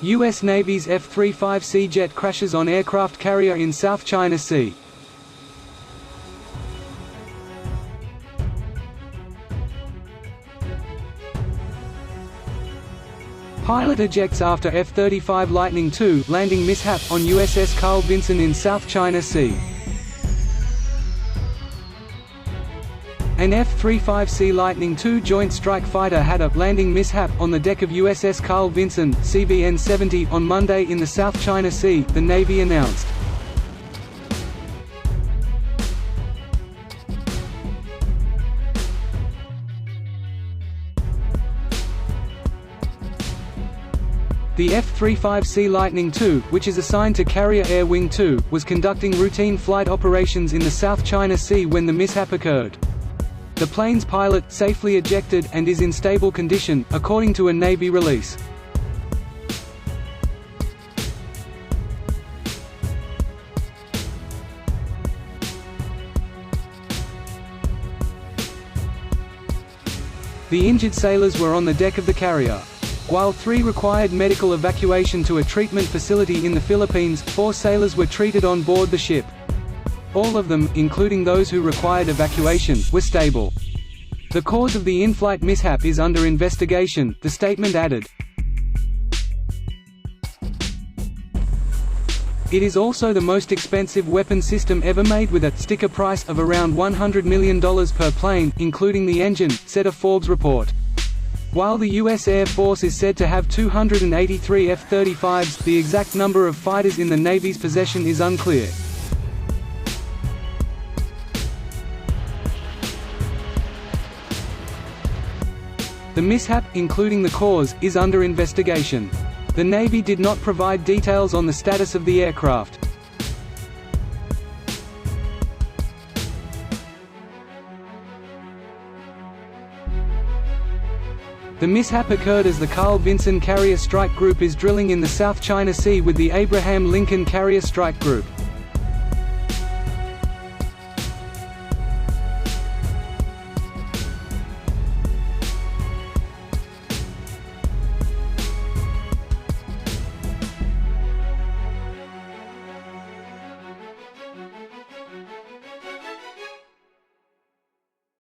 U.S. Navy's F-35C jet crashes on aircraft carrier in South China Sea. Pilot ejects after F-35 Lightning II landing mishap on USS Carl Vinson in South China Sea. An F-35C Lightning II Joint Strike Fighter had a landing mishap on the deck of USS Carl Vinson, CVN-70, on Monday in the South China Sea, the Navy announced. The F-35C Lightning II, which is assigned to Carrier Air Wing 2, was conducting routine flight operations in the South China Sea when the mishap occurred. The plane's pilot safely ejected and is in stable condition, according to a Navy release. The injured sailors were on the deck of the carrier. While 3 required medical evacuation to a treatment facility in the Philippines, 4 sailors were treated on board the ship. All of them, including those who required evacuation, were stable. The cause of the in-flight mishap is under investigation, the statement added. It is also the most expensive weapon system ever made, with a sticker price of around $100 million per plane, including the engine, said a Forbes report. While the U.S. Air Force is said to have 283 F-35s, the exact number of fighters in the Navy's possession is unclear. The mishap, including the cause, is under investigation. The Navy did not provide details on the status of the aircraft. The mishap occurred as the Carl Vinson Carrier Strike Group is drilling in the South China Sea with the Abraham Lincoln Carrier Strike Group.